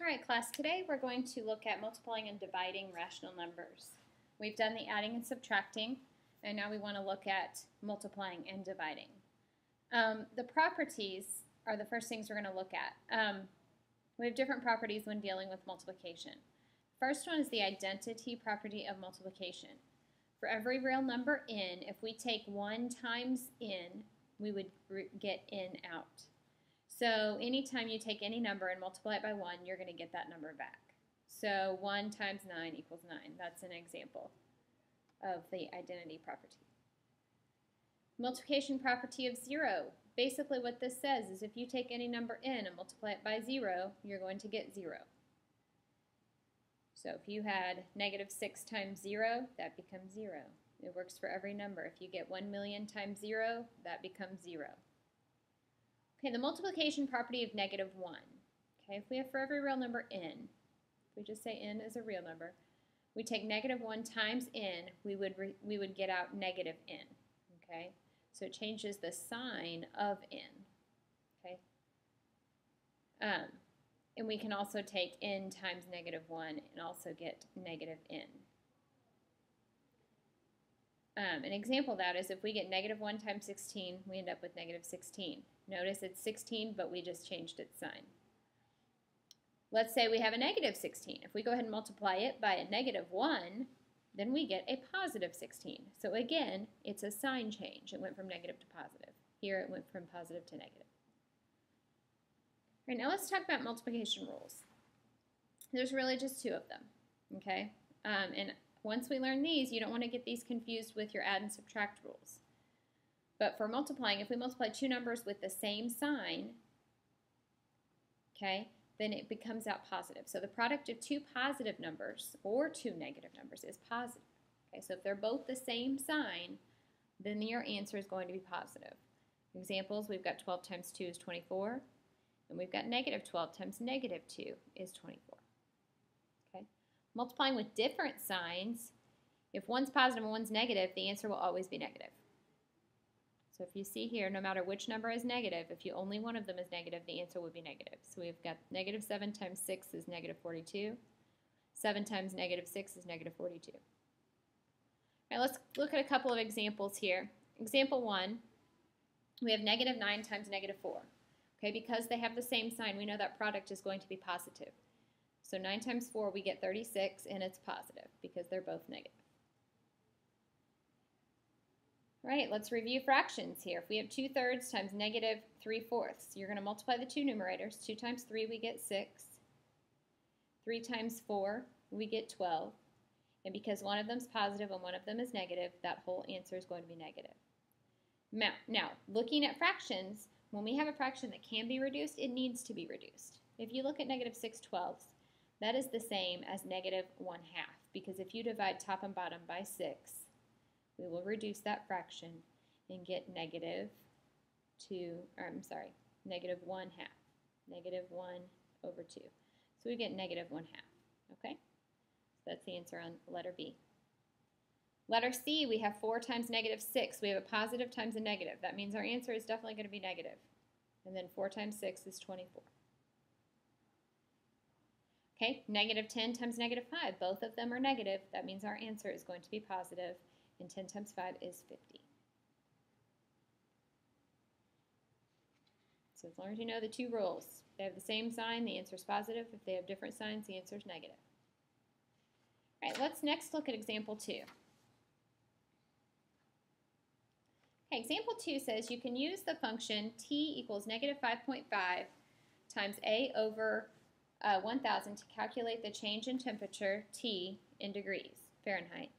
All right, class, today we're going to look at multiplying and dividing rational numbers. We've done the adding and subtracting, and now we want to look at multiplying and dividing. The properties are the first things we're going to look at. We have different properties when dealing with multiplication. First one is the identity property of multiplication. For every real number n, if we take 1 times n, we would get n out. So anytime you take any number and multiply it by 1, you're going to get that number back. So 1 times 9 equals 9. That's an example of the identity property. Multiplication property of 0. Basically what this says is if you take any number n and multiply it by 0, you're going to get 0. So if you had -6 times 0, that becomes 0. It works for every number. If you get 1,000,000 times 0, that becomes 0. Okay, the multiplication property of -1. Okay, if we have for every real number n, if we just say n is a real number, we take -1 times n, we would get out negative n. Okay, so it changes the sign of n. Okay, and we can also take n times -1 and also get negative n. An example of that is if we get -1 times 16, we end up with -16. Notice it's 16, but we just changed its sign. Let's say we have a -16. If we go ahead and multiply it by a -1, then we get a +16. So again, it's a sign change. It went from negative to positive. Here it went from positive to negative. All right, now let's talk about multiplication rules. There's really just 2 of them, okay? And once we learn these, you don't want to get these confused with your add and subtract rules. But for multiplying, if we multiply 2 numbers with the same sign, okay, then it becomes out positive. So the product of 2 positive numbers or 2 negative numbers is positive. Okay, so if they're both the same sign, then your answer is going to be positive. Examples, we've got 12 times 2 is 24, and we've got -12 times -2 is 24. Okay, multiplying with different signs, if one's positive and one's negative, the answer will always be negative. So if you see here, no matter which number is negative, if you only one of them is negative, the answer would be negative. So we've got -7 times 6 is -42. 7 times -6 is -42. All right, let's look at a couple of examples here. Example 1, we have -9 times -4. Okay, because they have the same sign, we know that product is going to be positive. So 9 times 4, we get 36, and it's positive because they're both negative. All right, let's review fractions here. If we have 2/3 times -3/4, you're going to multiply the 2 numerators. 2 times 3, we get 6. 3 times 4, we get 12. And because one of them is positive and one of them is negative, that whole answer is going to be negative. Now, looking at fractions, when we have a fraction that can be reduced, it needs to be reduced. If you look at -6/12, that is the same as -1/2, because if you divide top and bottom by 6, we will reduce that fraction and get -1/2, -1/2. So we get -1/2, okay? So that's the answer on letter B. Letter C, we have 4 times -6. We have a positive times a negative. That means our answer is definitely going to be negative. And then 4 times 6 is 24. Okay, -10 times -5. Both of them are negative. That means our answer is going to be positive. And 10 times 5 is 50. So as long as you know the 2 rules, if they have the same sign, the answer is positive. If they have different signs, the answer is negative. All right, let's next look at example 2. Okay, example 2 says you can use the function t equals -5.5 times a over 1,000 to calculate the change in temperature T in degrees Fahrenheit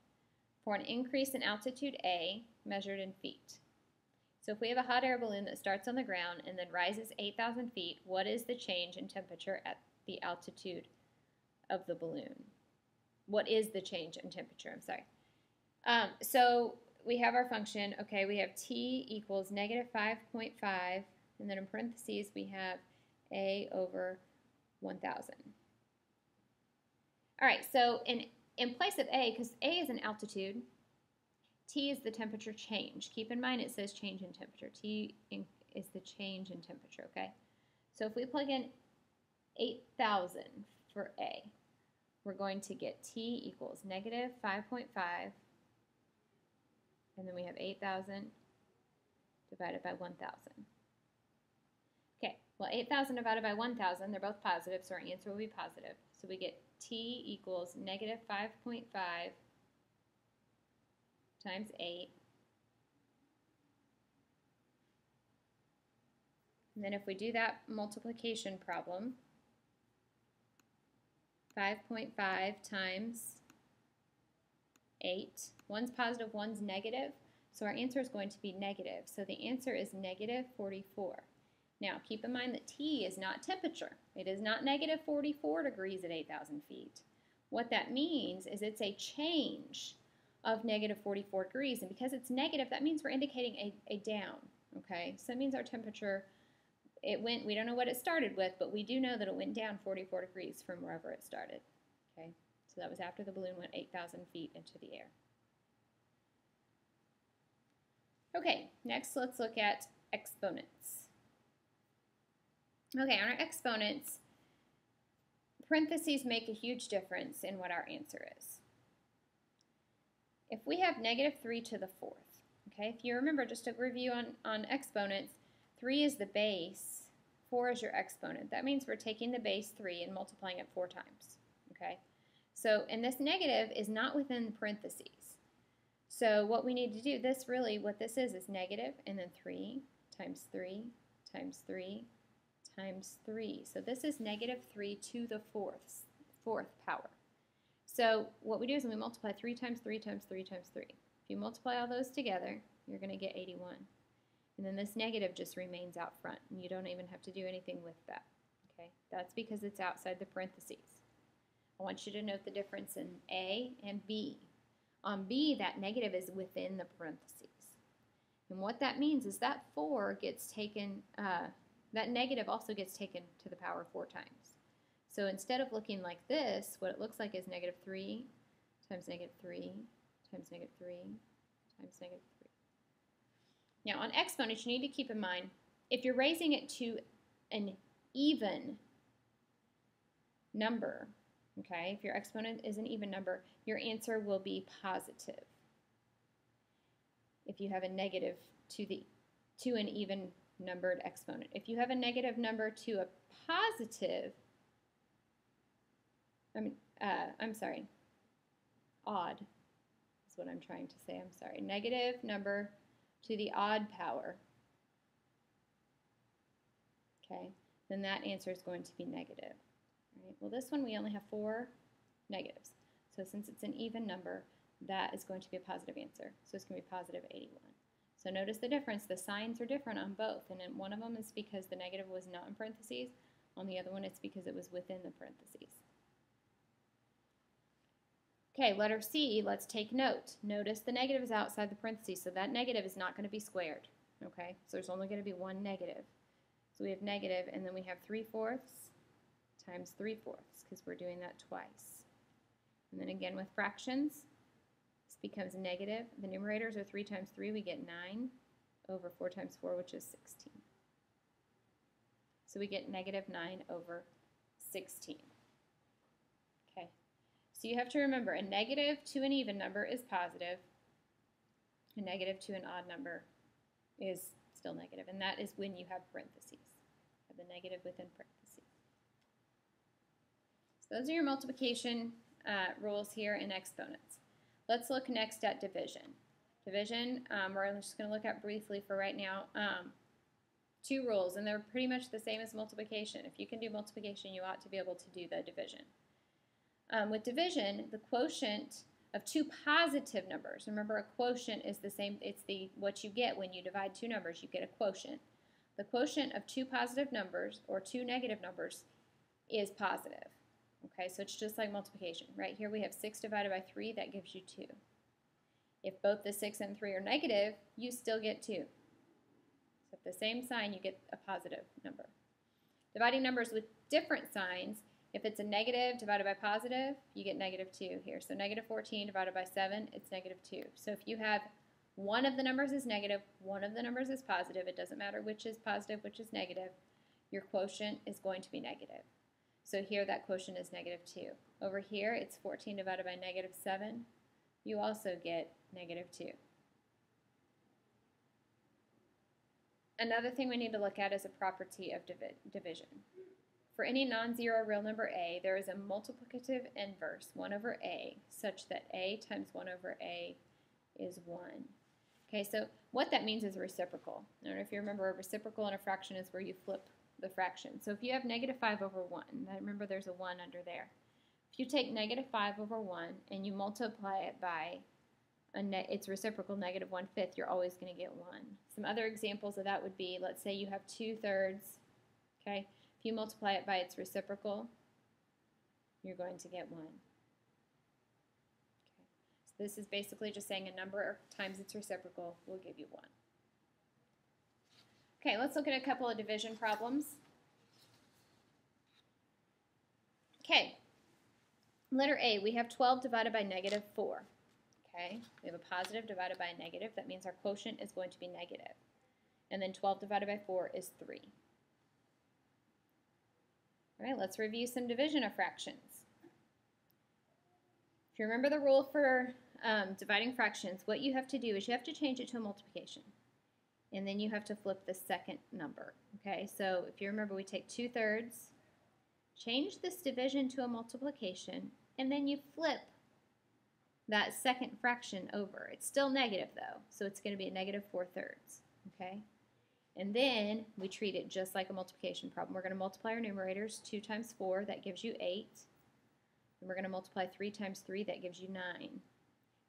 for an increase in altitude A measured in feet. So if we have a hot air balloon that starts on the ground and then rises 8,000 feet, what is the change in temperature at the altitude of the balloon? What is the change in temperature? I'm sorry. So we have our function. Okay, we have t equals -5.5, and then in parentheses we have a over 1,000. All right, so in place of a, because a is an altitude, T is the temperature change. Keep in mind it says change in temperature. T is the change in temperature, okay? So if we plug in 8,000 for A. We're going to get T equals negative 5.5, and then we have 8,000 divided by 1,000. Okay, well 8,000 divided by 1,000, they're both positive, so our answer will be positive. So we get T equals negative 5.5 times 8. And then if we do that multiplication problem, 5.5 times 8, one's positive, one's negative, so our answer is going to be negative. So the answer is negative 44. Now keep in mind that T is not temperature. It is not negative 44 degrees at 8,000 feet. What that means is it's a change of negative 44 degrees, and because it's negative, that means we're indicating a down, okay? So that means our temperature, it went, we don't know what it started with, but we do know that it went down 44 degrees from wherever it started, okay? So that was after the balloon went 8,000 feet into the air. Okay, next let's look at exponents. Okay, on our exponents, parentheses make a huge difference in what our answer is. If we have negative 3 to the 4th, okay, if you remember, just a review on exponents, 3 is the base, 4 is your exponent. That means we're taking the base 3 and multiplying it 4 times, okay? So, and this negative is not within the parentheses. So what we need to do, this really, what this is negative, and then 3 times 3 times 3 times 3. So this is negative 3 to the fourth power. So what we do is we multiply 3 times 3 times 3 times 3. If you multiply all those together, you're going to get 81. And then this negative just remains out front, and you don't even have to do anything with that. Okay, that's because it's outside the parentheses. I want you to note the difference in A and B. On B, that negative is within the parentheses. And what that means is that 4 gets taken, that negative also gets taken to the power 4 times. So instead of looking like this, what it looks like is negative 3 times negative 3 times negative 3 times negative 3. Now on exponents, you need to keep in mind, if you're raising it to an even number, okay, if your exponent is an even number, your answer will be positive. If you have a negative to an even numbered exponent. If you have a negative number to a positive, odd is what I'm trying to say, I'm sorry. Negative number to the odd power, okay, then that answer is going to be negative. Right? Well, this one we only have 4 negatives. So since it's an even number, that is going to be a positive answer. So it's going to be positive 81. So notice the difference. The signs are different on both. And in one of them is because the negative was not in parentheses. On the other one, it's because it was within the parentheses. Okay, letter C, let's take note. Notice the negative is outside the parentheses, so that negative is not going to be squared. Okay, so there's only going to be one negative. So we have negative, and then we have 3/4 times 3/4, because we're doing that twice. And then again with fractions, this becomes negative. The numerators are 3 times 3, we get 9 over 4 times 4, which is 16. So we get negative 9 over 16. Okay, so you have to remember a negative to an even number is positive, a negative to an odd number is still negative, and that is when you have parentheses. Have the negative within parentheses. So those are your multiplication rules here in exponents. Let's look next at division. Division, we're just going to look at briefly for right now. 2 rules, and they're pretty much the same as multiplication. If you can do multiplication, you ought to be able to do the division. With division, the quotient of 2 positive numbers, remember a quotient is the same, it's what you get when you divide 2 numbers, you get a quotient. The quotient of 2 positive numbers or 2 negative numbers is positive. Okay, so it's just like multiplication. Right here we have 6 divided by 3, that gives you 2. If both the 6 and 3 are negative, you still get 2. So at the same sign, you get a positive number. Dividing numbers with different signs, if it's a negative divided by positive, you get negative 2 here. So negative 14 divided by 7, it's negative 2. So if you have one of the numbers is negative, one of the numbers is positive, it doesn't matter which is positive, which is negative, your quotient is going to be negative. So here that quotient is -2. Over here it's 14 divided by -7. You also get -2. Another thing we need to look at is a property of division. For any non-zero real number a, there is a multiplicative inverse, 1 over a, such that a times 1 over a is 1. Okay, so what that means is reciprocal. I don't know if you remember, a reciprocal in a fraction is where you flip the fraction. So if you have -5 over 1, remember there's a 1 under there. If you take -5 over 1 and you multiply it by its reciprocal, -1/5, you're always going to get 1. Some other examples of that would be, let's say you have 2/3, okay? If you multiply it by its reciprocal, you're going to get 1. Okay. So this is basically just saying a number times its reciprocal will give you 1. Okay, let's look at a couple of division problems. Okay, letter A, we have 12 divided by -4. Okay, we have a positive divided by a negative. That means our quotient is going to be negative. And then 12 divided by 4 is 3. All right, let's review some division of fractions. If you remember the rule for dividing fractions, what you have to do is you have to change it to a multiplication. And then you have to flip the second number. Okay, so if you remember, we take 2/3, change this division to a multiplication, and then you flip that second fraction over. It's still negative though, so it's going to be a -4/3. Okay, and then we treat it just like a multiplication problem. We're going to multiply our numerators. 2 times 4, that gives you 8. And we're going to multiply 3 times 3, that gives you 9.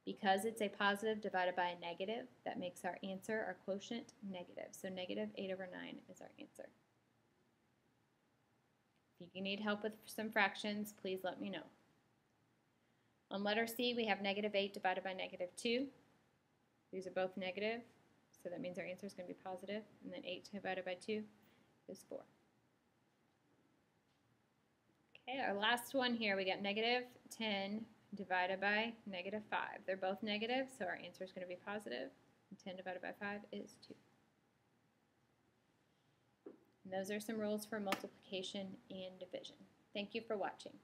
Because it's a positive divided by a negative, that makes our answer, our quotient, negative. So -8 over 9 is our answer. If you need help with some fractions, please let me know. On letter C, we have -8 divided by -2. These are both negative, so that means our answer is going to be positive. And then 8 divided by 2 is 4. Okay, our last one here, we got -10 divided by -5. They're both negative, so our answer is going to be positive. And 10 divided by 5 is 2. And those are some rules for multiplication and division. Thank you for watching.